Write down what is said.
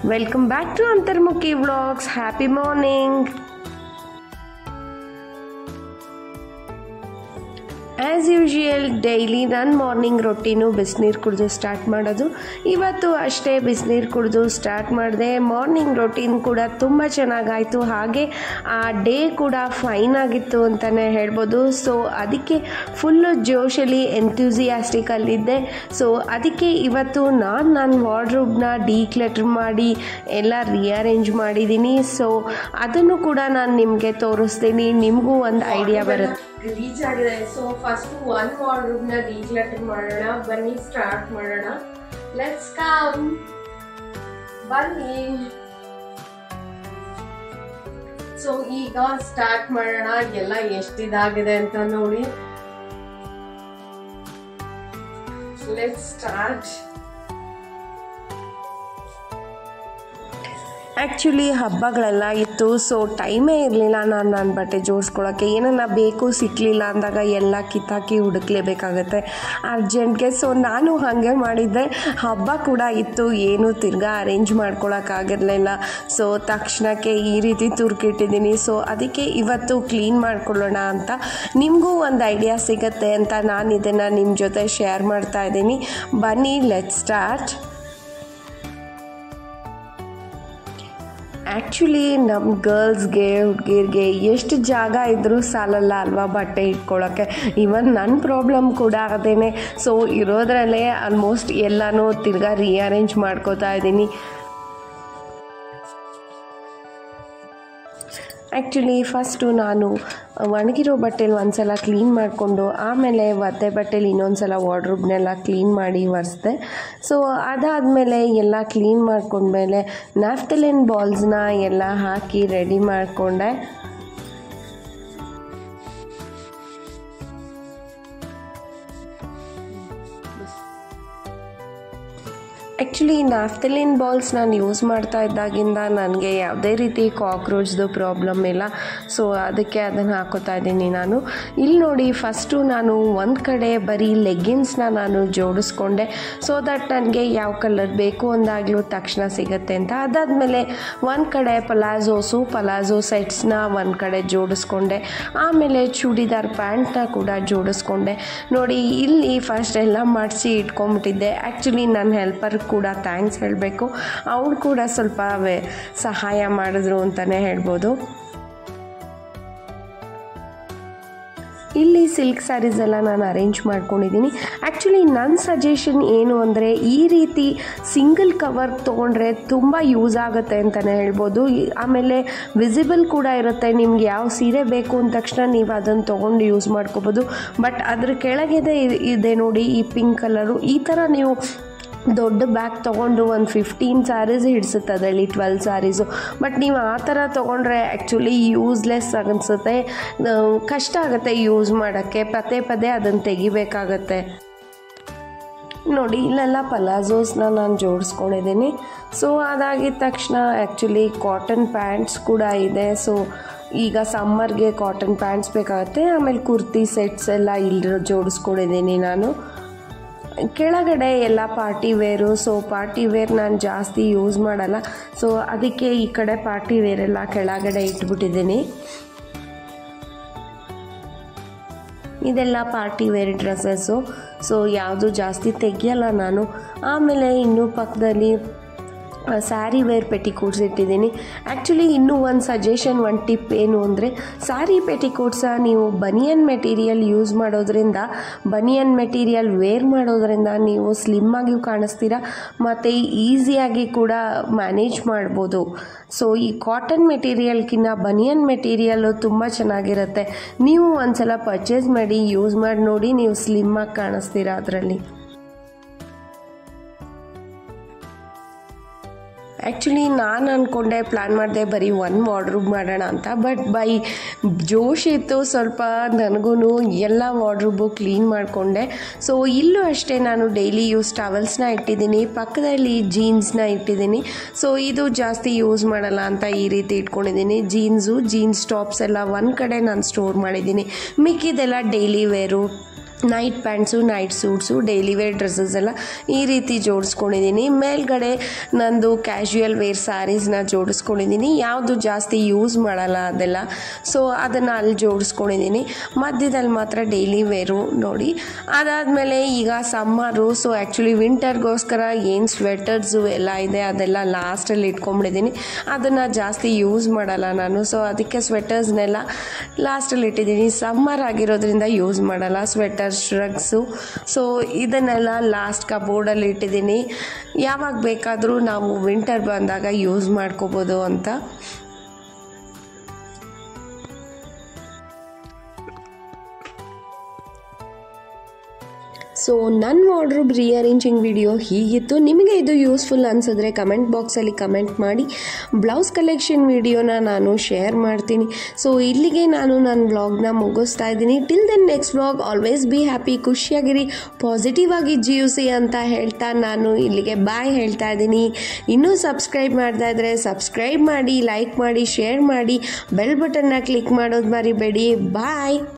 Welcome back to Antarmukhi Vlogs. Happy morning. As usual daily ನನ್ನ morning routine ಬಿಸಿನೀರು ಕುಡಿದು start ಮಾಡೋದು. ಇವತ್ತು ಅಷ್ಟೇ ಬಿಸಿನೀರು ಕುಡಿದು ಸ್ಟಾರ್ಟ್ ಮಾಡಿದೆ. ಮಾರ್ನಿಂಗ್ ರೊಟೀನ್ ಕೂಡ ತುಂಬ ಚೆನ್ನಾಗಾಯಿತು, ಹಾಗೆ ಆ ಡೇ ಕೂಡ ಫೈನ್ ಆಗಿತ್ತು ಅಂತಲೇ ಹೇಳ್ಬೋದು. ಸೊ ಅದಕ್ಕೆ ಫುಲ್ಲು ಜೋಶಲ್ಲಿ ಎಂಥ್ಯೂಸಿಯಾಸ್ಟಿಕಲ್ಲಿದ್ದೆ. ಸೊ ಅದಕ್ಕೆ ಇವತ್ತು ನನ್ನ ವಾರ್ಡ್ರೋಬ್ನ ಡೀಕ್ಲಟರ್ ಮಾಡಿ ಎಲ್ಲ ರಿಅರೇಂಜ್ ಮಾಡಿದ್ದೀನಿ. ಸೊ ಅದನ್ನು ಕೂಡ ನಾನು ನಿಮಗೆ ತೋರಿಸ್ತೀನಿ, ನಿಮಗೂ ಒಂದು ಐಡಿಯಾ ಬರುತ್ತೆ. ರೀಚ್ ಆಗಿದೆ. ಸೊ ಫಸ್ಟ್ ಒಂದು ವಾರ್ಡ್ರೋಬ್ನ ಡೀಕ್ಲಟರ್ ಮಾಡೋಣ, ಬನ್ನಿ ಸ್ಟಾರ್ಟ್ ಮಾಡೋಣ. ಲೆಟ್ಸ್ ಕಮ್, ಬನ್ನಿ. ಸೊ ಈಗ ಸ್ಟಾರ್ಟ್ ಮಾಡೋಣ. ಎಲ್ಲ ಎಷ್ಟಿದಾಗಿದೆ ಅಂತ ನೋಡಿ. Let's start. ಆ್ಯಕ್ಚುಲಿ ಹಬ್ಬಗಳೆಲ್ಲ ಇತ್ತು, ಸೊ ಟೈಮೇ ಇರಲಿಲ್ಲ ನನ್ನ ಬಟ್ಟೆ ಜೋಡಿಸ್ಕೊಳ್ಳೋಕ್ಕೆ. ಏನನ್ನ ಬೇಕು ಸಿಕ್ಕಲಿಲ್ಲ ಅಂದಾಗ ಎಲ್ಲ ಕಿತ್ತಾಕಿ ಹುಡುಕ್ಲೇಬೇಕಾಗತ್ತೆ ಅರ್ಜೆಂಟ್ಗೆ. ಸೊ ನಾನು ಹಾಗೆ ಮಾಡಿದ್ದೆ. ಹಬ್ಬ ಕೂಡ ಇತ್ತು, ಏನು ತಿರ್ಗಾ ಅರೇಂಜ್ ಮಾಡ್ಕೊಳಕ್ಕಾಗಿರಲಿಲ್ಲ. ಸೊ ತಕ್ಷಣಕ್ಕೆ ಈ ರೀತಿ ತುರ್ಕಿಟ್ಟಿದ್ದೀನಿ. ಸೊ ಅದಕ್ಕೆ ಇವತ್ತು ಕ್ಲೀನ್ ಮಾಡ್ಕೊಳ್ಳೋಣ ಅಂತ, ನಿಮಗೂ ಒಂದು ಐಡಿಯಾ ಸಿಗುತ್ತೆ ಅಂತ ನಾನು ಇದನ್ನು ನಿಮ್ಮ ಜೊತೆ ಶೇರ್ ಮಾಡ್ತಾ ಇದ್ದೀನಿ. ಬನ್ನಿ ಲೆಟ್ಸ್ ಸ್ಟಾರ್ಟ್. ಆ್ಯಕ್ಚುಲಿ ನಮ್ಮ ಗರ್ಲ್ಸ್ಗೆ, ಹುಡುಗಿರಿಗೆ ಎಷ್ಟು ಜಾಗ ಇದ್ದರೂ ಸಾಲಲ್ಲ ಅಲ್ವಾ ಬಟ್ಟೆ ಇಟ್ಕೊಳ್ಳೋಕ್ಕೆ. ಇವನ್ ನನ್ನ ಪ್ರಾಬ್ಲಮ್ ಕೂಡ ಅದೇನೆ. ಸೊ ಇರೋದ್ರಲ್ಲೇ ಆಲ್ಮೋಸ್ಟ್ ಎಲ್ಲನೂ ತಿರ್ಗಾ ರಿಅರೇಂಜ್ ಮಾಡ್ಕೋತಾ ಇದ್ದೀನಿ. ಆ್ಯಕ್ಚುಲಿ ಫಸ್ಟು ನಾನು ಒಣಗಿರೋ ಬಟ್ಟೆಲಿ ಒಂದು ಸಲ ಕ್ಲೀನ್ ಮಾಡಿಕೊಂಡು ಆಮೇಲೆ ಒದ್ದೆ ಬಟ್ಟೆಲಿ ಇನ್ನೊಂದು ಸಲ ವಾರ್ಡ್ರೋಬ್ನೆಲ್ಲ ಕ್ಲೀನ್ ಮಾಡಿ ಒರೆಸ್ದೆ. ಸೊ ಅದಾದಮೇಲೆ ಎಲ್ಲ ಕ್ಲೀನ್ ಮಾಡ್ಕೊಂಡ್ಮೇಲೆ ನ್ಯಾಫ್ತಲಿನ್ ಬಾಲ್ಸ್ನ ಎಲ್ಲ ಹಾಕಿ ರೆಡಿ ಮಾಡಿಕೊಂಡೆ. ಆ್ಯಕ್ಚುಲಿ ನ್ಯಾಫ್ತಲಿನ್ ಬಾಲ್ಸ್ ನಾನು ಯೂಸ್ ಮಾಡ್ತಾ ಇದ್ದಾಗಿಂದ ನನಗೆ ಯಾವುದೇ ರೀತಿ ಕಾಕ್ರೋಚ್ದು ಪ್ರಾಬ್ಲಮ್ ಇಲ್ಲ. ಸೊ ಅದಕ್ಕೆ ಅದನ್ನು ಹಾಕೋತಾ ಇದ್ದೀನಿ ನಾನು. ಇಲ್ಲಿ ನೋಡಿ, ಫಸ್ಟು ನಾನು ಒಂದು ಕಡೆ ಬರೀ ಲೆಗ್ಗಿನ್ಸ್ನ ನಾನು ಜೋಡಿಸ್ಕೊಂಡೆ, ಸೊ ದಟ್ ನನಗೆ ಯಾವ ಕಲರ್ ಬೇಕು ಅಂದಾಗಲೂ ತಕ್ಷಣ ಸಿಗುತ್ತೆ ಅಂತ. ಅದಾದಮೇಲೆ ಒಂದು ಕಡೆ ಪಲಾಝೋ ಸೆಟ್ಸ್ನ ಒಂದು ಕಡೆ ಜೋಡಿಸ್ಕೊಂಡೆ. ಆಮೇಲೆ ಚೂಡಿದಾರ್ ಪ್ಯಾಂಟ್ನ ಕೂಡ ಜೋಡಿಸ್ಕೊಂಡೆ. ನೋಡಿ, ಇಲ್ಲಿ ಫಸ್ಟ್ ಎಲ್ಲ ಮಾಡಿಸಿ ಇಟ್ಕೊಂಬಿಟ್ಟಿದ್ದೆ. ಆ್ಯಕ್ಚುಲಿ ನನ್ನ ಹೆಲ್ಪರ್ ಕೂಡ ಥ್ಯಾಂಕ್ಸ್ ಹೇಳಬೇಕು, ಅವ್ರು ಕೂಡ ಸ್ವಲ್ಪ ಸಹಾಯ ಮಾಡಿದ್ರು ಅಂತಲೇ ಹೇಳ್ಬೋದು. ಇಲ್ಲಿ ಸಿಲ್ಕ್ ಸ್ಯಾರೀಸ್ ಎಲ್ಲ ನಾನು ಅರೇಂಜ್ ಮಾಡ್ಕೊಂಡಿದ್ದೀನಿ. ಆ್ಯಕ್ಚುಲಿ ನನ್ನ ಸಜೆಷನ್ ಏನು ಅಂದರೆ, ಈ ರೀತಿ ಸಿಂಗಲ್ ಕವರ್ ತೊಗೊಂಡ್ರೆ ತುಂಬ ಯೂಸ್ ಆಗುತ್ತೆ ಅಂತಲೇ ಹೇಳ್ಬೋದು. ಆಮೇಲೆ ವಿಸಿಬಲ್ ಕೂಡ ಇರುತ್ತೆ. ನಿಮ್ಗೆ ಯಾವ ಸೀರೆ ಬೇಕು ಅಂದ ತಕ್ಷಣ ನೀವು ಅದನ್ನು ತೊಗೊಂಡು ಯೂಸ್ ಮಾಡ್ಕೋಬೋದು. ಬಟ್ ಅದ್ರ ಕೆಳಗಿದೆ ಇದೆ ನೋಡಿ, ಈ ಪಿಂಕ್ ಕಲರು. ಈ ಥರ ನೀವು ದೊಡ್ಡ ಬ್ಯಾಗ್ ತೊಗೊಂಡು ಒಂದು 15 ಸ್ಯಾರೀಸ್ ಹಿಡಿಸುತ್ತೆ ಅದರಲ್ಲಿ, 12 ಸ್ಯಾರೀಸು. ಬಟ್ ನೀವು ಆ ಥರ ತೊಗೊಂಡ್ರೆ ಆ್ಯಕ್ಚುಲಿ ಯೂಸ್ಲೆಸ್ ಅನಿಸುತ್ತೆ, ಕಷ್ಟ ಆಗುತ್ತೆ ಯೂಸ್ ಮಾಡೋಕ್ಕೆ. ಪದೇ ಅದನ್ನು ತೆಗಿಬೇಕಾಗತ್ತೆ. ನೋಡಿ, ಇಲ್ಲೆಲ್ಲ ಪಲಾಝೋಸ್ನ ನಾನು ಜೋಡಿಸ್ಕೊಂಡಿದ್ದೀನಿ. ಸೊ ಅದಾಗಿದ ತಕ್ಷಣ ಆ್ಯಕ್ಚುಲಿ ಕಾಟನ್ ಪ್ಯಾಂಟ್ಸ್ ಕೂಡ ಇದೆ. ಸೊ ಈಗ ಸಮ್ಮರ್ಗೆ ಕಾಟನ್ ಪ್ಯಾಂಟ್ಸ್ ಬೇಕಾಗುತ್ತೆ. ಆಮೇಲೆ ಕುರ್ತಿ ಸೆಟ್ಸ್ ಎಲ್ಲ ಇಲ್ಲಿ ಜೋಡಿಸ್ಕೊಂಡಿದ್ದೀನಿ ನಾನು. ಕೆಳಗಡೆ ಎಲ್ಲ party wear. So party wear ನಾನು ಜಾಸ್ತಿ ಯೂಸ್ ಮಾಡಲ್ಲ, ಸೊ ಅದಕ್ಕೆ ಈ ಕಡೆ ಪಾರ್ಟಿ ವೇರೆಲ್ಲ ಕೆಳಗಡೆ ಇಟ್ಬಿಟ್ಟಿದ್ದೀನಿ. ಇದೆಲ್ಲ ಪಾರ್ಟಿ ವೇರ್ ಡ್ರೆಸ್ಸಸ್ಸು. ಸೊ ಯಾವುದು ಜಾಸ್ತಿ ತೆಗಿಯಲ್ಲ ನಾನು. ಆಮೇಲೆ ಇನ್ನೂ ಪಕ್ಕದಲ್ಲಿ ಸ್ಯಾರಿ ವೇರ್ ಪೆಟಿಕೋಟ್ಸ್ ಇಟ್ಟಿದ್ದೀನಿ. ಆ್ಯಕ್ಚುಲಿ ಇನ್ನೂ ಒಂದು ಸಜೆಷನ್, ಒಂದು ಟಿಪ್ ಏನು ಅಂದರೆ, ಸ್ಯಾರಿ ಪೆಟಿಕೋಟ್ಸ ನೀವು ಬನಿಯನ್ ಮೆಟೀರಿಯಲ್ ಯೂಸ್ ಮಾಡೋದ್ರಿಂದ, ಬನಿಯನ್ ಮೆಟೀರಿಯಲ್ ವೇರ್ ಮಾಡೋದ್ರಿಂದ ನೀವು ಸ್ಲಿಮ್ಮಾಗಿಯೂ ಕಾಣಿಸ್ತೀರಾ ಮತ್ತು ಈಸಿಯಾಗಿ ಕೂಡ ಮ್ಯಾನೇಜ್ ಮಾಡ್ಬೋದು. ಸೊ ಈ ಕಾಟನ್ ಮೆಟೀರಿಯಲ್ಗಿಂತ ಬನಿಯನ್ ಮೆಟೀರಿಯಲ್ಲು ತುಂಬ ಚೆನ್ನಾಗಿರುತ್ತೆ. ನೀವು ಒಂದು ಸಲ ಪರ್ಚೇಸ್ ಮಾಡಿ ಯೂಸ್ ಮಾಡಿ ನೋಡಿ, ನೀವು ಸ್ಲಿಮ್ಮಾಗಿ ಕಾಣಿಸ್ತೀರಾ ಅದರಲ್ಲಿ. ಆ್ಯಕ್ಚುಲಿ ನಾನು ಅಂದ್ಕೊಂಡೆ, ಪ್ಲ್ಯಾನ್ ಮಾಡಿದೆ ಬರೀ ಒಂದು ವಾರ್ಡ್ರೋಬ್ ಮಾಡೋಣ ಅಂತ. ಬಟ್ ಬೈ ಜೋಶ್ ಇತ್ತು ಸ್ವಲ್ಪ ನನಗೂ, ಎಲ್ಲ ವಾರ್ಡ್ರೋಬು ಕ್ಲೀನ್ ಮಾಡಿಕೊಂಡೆ. ಸೊ ಇಲ್ಲೂ ಅಷ್ಟೇ ನಾನು ಡೈಲಿ ಯೂಸ್ ಟವಲ್ಸ್ನ ಇಟ್ಟಿದ್ದೀನಿ, ಪಕ್ಕದಲ್ಲಿ ಜೀನ್ಸ್ನ ಇಟ್ಟಿದ್ದೀನಿ. ಸೊ ಇದು ಜಾಸ್ತಿ ಯೂಸ್ ಮಾಡಲ್ಲ ಅಂತ ಈ ರೀತಿ ಇಟ್ಕೊಂಡಿದ್ದೀನಿ. ಜೀನ್ಸ್ ಟಾಪ್ಸ್ ಎಲ್ಲ ಒಂದು ಕಡೆ ನಾನು ಸ್ಟೋರ್ ಮಾಡಿದ್ದೀನಿ. ಮಿಕ್ಕಿದೆಲ್ಲ daily wear night pants, night suits, daily wear dresses ಎಲ್ಲ ಈ ರೀತಿ ಜೋಡಿಸ್ಕೊಂಡಿದ್ದೀನಿ. ಮೇಲ್ಗಡೆ ನಂದು ಕ್ಯಾಶುಯಲ್ ವೇರ್ ಸ್ಯಾರೀಸ್ನ ಜೋಡಿಸ್ಕೊಂಡಿದ್ದೀನಿ. ಯಾವುದು ಜಾಸ್ತಿ ಯೂಸ್ ಮಾಡಲ್ಲ ಅದೆಲ್ಲ, ಸೊ ಅದನ್ನು ಅಲ್ಲಿ ಜೋಡಿಸ್ಕೊಂಡಿದ್ದೀನಿ. ಮಧ್ಯದಲ್ಲಿ ಮಾತ್ರ ಡೈಲಿ ವೇರು ನೋಡಿ. ಅದಾದಮೇಲೆ ಈಗ ಸಮ್ಮರು, ಸೊ ಆ್ಯಕ್ಚುಲಿ ವಿಂಟರ್ಗೋಸ್ಕರ ಏನು ಸ್ವೆಟರ್ಸು ಎಲ್ಲ ಇದೆ ಅದೆಲ್ಲ ಲಾಸ್ಟಲ್ಲಿ ಇಟ್ಕೊಂಡ್ಬಿಟ್ಟಿದ್ದೀನಿ. ಅದನ್ನು ಜಾಸ್ತಿ ಯೂಸ್ ಮಾಡಲ್ಲ ನಾನು, ಸೊ ಅದಕ್ಕೆ ಸ್ವೆಟರ್ಸ್ನೆಲ್ಲ ಲಾಸ್ಟಲ್ಲಿ ಇಟ್ಟಿದ್ದೀನಿ. ಸಮ್ಮರ್ ಆಗಿರೋದ್ರಿಂದ ಯೂಸ್ ಮಾಡಲ್ಲ ಸ್ವೆಟರ್, ಶ್ರಗ್ಸು, ಸೊ ಇದನ್ನೆಲ್ಲ ಲಾಸ್ಟ್ ಕಬೋರ್ಡಲ್ಲಿ ಇಟ್ಟಿದ್ದೀನಿ. ಯಾವಾಗ ಬೇಕಾದರೂ ನಾವು ವಿಂಟರ್ ಬಂದಾಗ ಯೂಸ್ ಮಾಡ್ಕೋಬೋದು ಅಂತ. ಸೊ ನನ್ನ ವಾರ್ಡ್ರೋಬ್ ರಿಅರೇಂಜಿಂಗ್ ವಿಡಿಯೋ ಹೀಗಿತ್ತು. ನಿಮಗೆ ಇದು ಯೂಸ್ಫುಲ್ ಅನಿಸಿದ್ರೆ ಕಮೆಂಟ್ ಬಾಕ್ಸಲ್ಲಿ ಕಮೆಂಟ್ ಮಾಡಿ. ಬ್ಲೌಸ್ ಕಲೆಕ್ಷನ್ ವಿಡಿಯೋನ ನಾನು ಶೇರ್ ಮಾಡ್ತೀನಿ. ಸೊ ಇಲ್ಲಿಗೆ ನಾನು ನನ್ನ ವ್ಲಾಗ್ನ ಮುಗಿಸ್ತಾ ಇದ್ದೀನಿ. Till then next vlog, always be happy, ಖುಷಿಯಾಗಿರಿ, ಪಾಸಿಟಿವ್ ಆಗಿ ಜೀವಿಸಿ ಅಂತ ಹೇಳ್ತಾ ನಾನು ಇಲ್ಲಿಗೆ ಬಾಯ್ ಹೇಳ್ತಾ ಇದ್ದೀನಿ. ಇನ್ನೂ ಸಬ್ಸ್ಕ್ರೈಬ್ ಮಾಡ್ತಾ ಇದ್ದರೆ ಸಬ್ಸ್ಕ್ರೈಬ್ ಮಾಡಿ, ಲೈಕ್ ಮಾಡಿ, ಶೇರ್ ಮಾಡಿ, ಬೆಲ್ ಬಟನ್ನ ಕ್ಲಿಕ್ ಮಾಡೋದು ಮರಿಬೇಡಿ. ಬಾಯ್.